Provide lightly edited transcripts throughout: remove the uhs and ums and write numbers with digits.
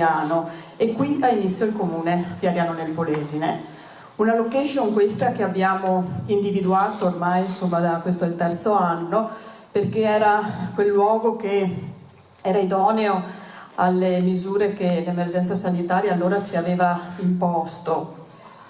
Ariano, e qui ha inizio il comune di Ariano nel Polesine. Una location questa che abbiamo individuato ormai, insomma, questo è il terzo anno, perché era quel luogo che era idoneo alle misure che l'emergenza sanitaria allora ci aveva imposto.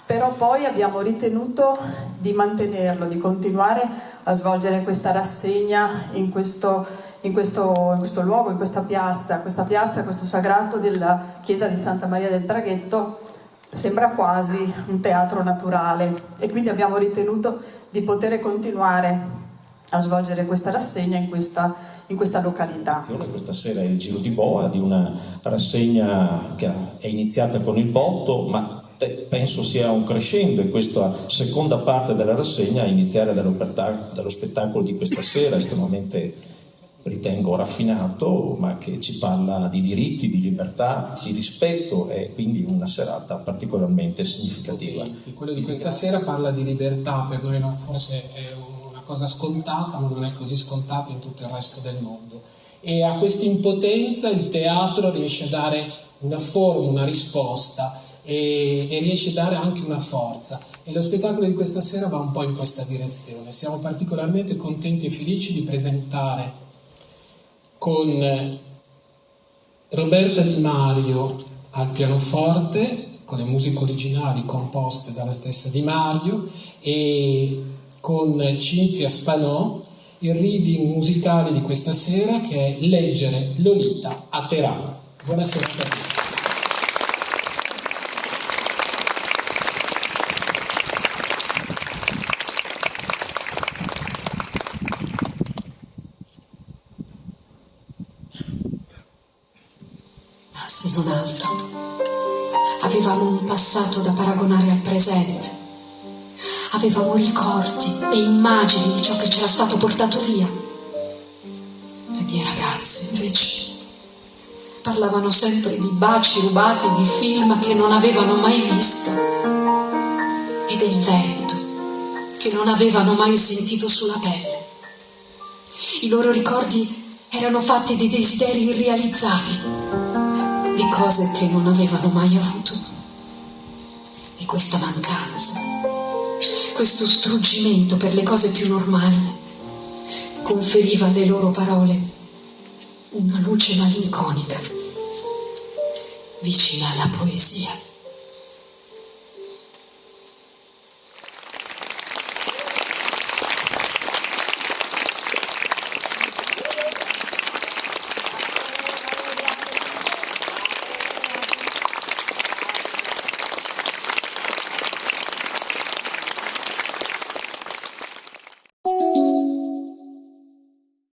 Però poi abbiamo ritenuto di mantenerlo, di continuare a svolgere questa rassegna in questo luogo, in questa piazza, questo sagrato della chiesa di Santa Maria del Traghetto. Sembra quasi un teatro naturale, e quindi abbiamo ritenuto di poter continuare a svolgere questa rassegna in questa località. Questa sera è il Giro di Boa, di una rassegna che è iniziata con il botto, ma penso sia un crescendo in questa seconda parte della rassegna, a iniziare dallo spettacolo di questa sera, estremamente, ritengo, raffinato, ma che ci parla di diritti, di libertà, di rispetto, e quindi una serata particolarmente significativa. Quello di questa sera parla di libertà, per noi forse è una cosa scontata, ma non è così scontata in tutto il resto del mondo. E a questa impotenza il teatro riesce a dare una forma, una risposta, e riesce a dare anche una forza, e lo spettacolo di questa sera va un po' in questa direzione. Siamo particolarmente contenti e felici di presentare con Roberta Di Mario al pianoforte, con le musiche originali composte dalla stessa Di Mario, e con Cinzia Spanò il reading musicale di questa sera, che è Leggere Lolita a Teheran. Buonasera a tutti. Se non altro, avevamo un passato da paragonare al presente, avevamo ricordi e immagini di ciò che c'era stato portato via. Le mie ragazze, invece, parlavano sempre di baci rubati di film che non avevano mai visto e del vento che non avevano mai sentito sulla pelle. I loro ricordi erano fatti di desideri irrealizzati, di cose che non avevano mai avuto. E questa mancanza, questo struggimento per le cose più normali, conferiva alle loro parole una luce malinconica, vicina alla poesia.